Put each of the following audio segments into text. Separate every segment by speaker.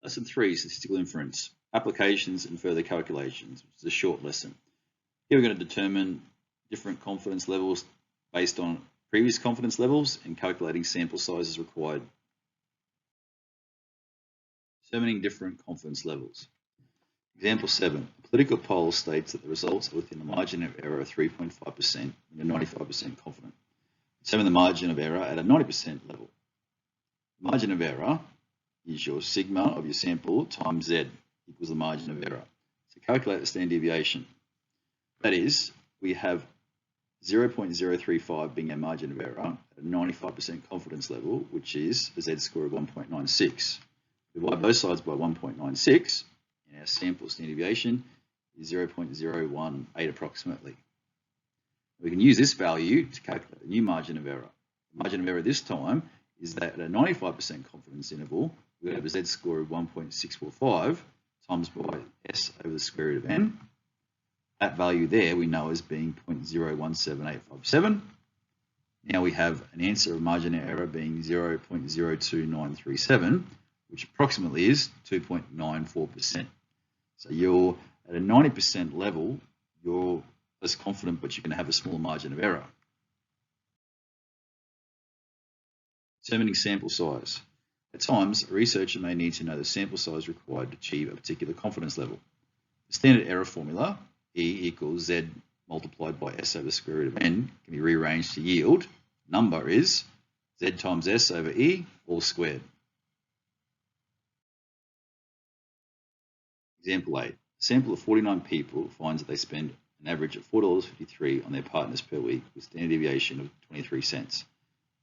Speaker 1: Lesson 3, Statistical Inference, Applications and Further Calculations, which is a short lesson. Here we're going to determine different confidence levels based on previous confidence levels and calculating sample sizes required. Determining different confidence levels. Example 7. A political poll states that the results are within the margin of error of 3.5% and you're 95% confident. Determine the margin of error at a 90% level. The margin of error is your sigma of your sample times z equals the margin of error. So calculate the standard deviation. That is, we have 0.035 being our margin of error at a 95% confidence level, which is a z-score of 1.96. Divide both sides by 1.96, and our sample standard deviation is 0.018 approximately. We can use this value to calculate the new margin of error. The margin of error this time is that at a 95% confidence interval, we have a z-score of 1.645 times by s over the square root of n. That value there we know as being 0.017857. Now we have an answer of margin of error being 0.02937, which approximately is 2.94%. So you're at a 90% level, you're less confident, but you're going to have a small margin of error. Determining sample size. At times, a researcher may need to know the sample size required to achieve a particular confidence level. The standard error formula, E equals Z multiplied by S over the square root of N, can be rearranged to yield. Number is Z times S over E, all squared. Example 8. A sample of 49 people finds that they spend an average of $4.53 on their partners per week with standard deviation of 23 cents.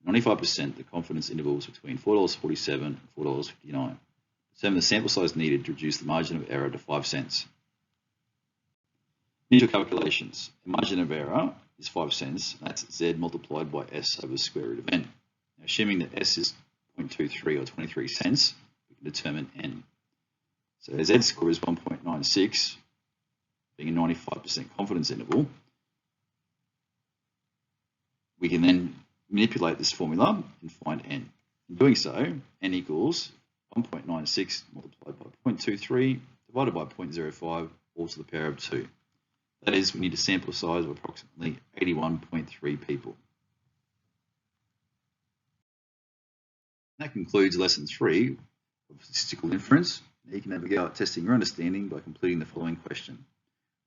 Speaker 1: 95%, the confidence interval is between $4.47 and $4.59. Determine the sample size needed to reduce the margin of error to 5 cents. Initial calculations. The margin of error is 5 cents, and that's Z multiplied by S over the square root of N. Now, assuming that S is 0.23 or 23 cents, we can determine N. So our Z score is 1.96, being a 95% confidence interval. We can then manipulate this formula and find N. In doing so, N equals 1.96 multiplied by 0.23 divided by 0.05, all to the power of 2. That is, we need a sample size of approximately 81.3 people. That concludes lesson 3 of statistical inference. Now you can have a go at testing your understanding by completing the following question.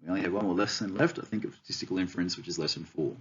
Speaker 1: We only have one more lesson left, I think, of statistical inference, which is lesson 4.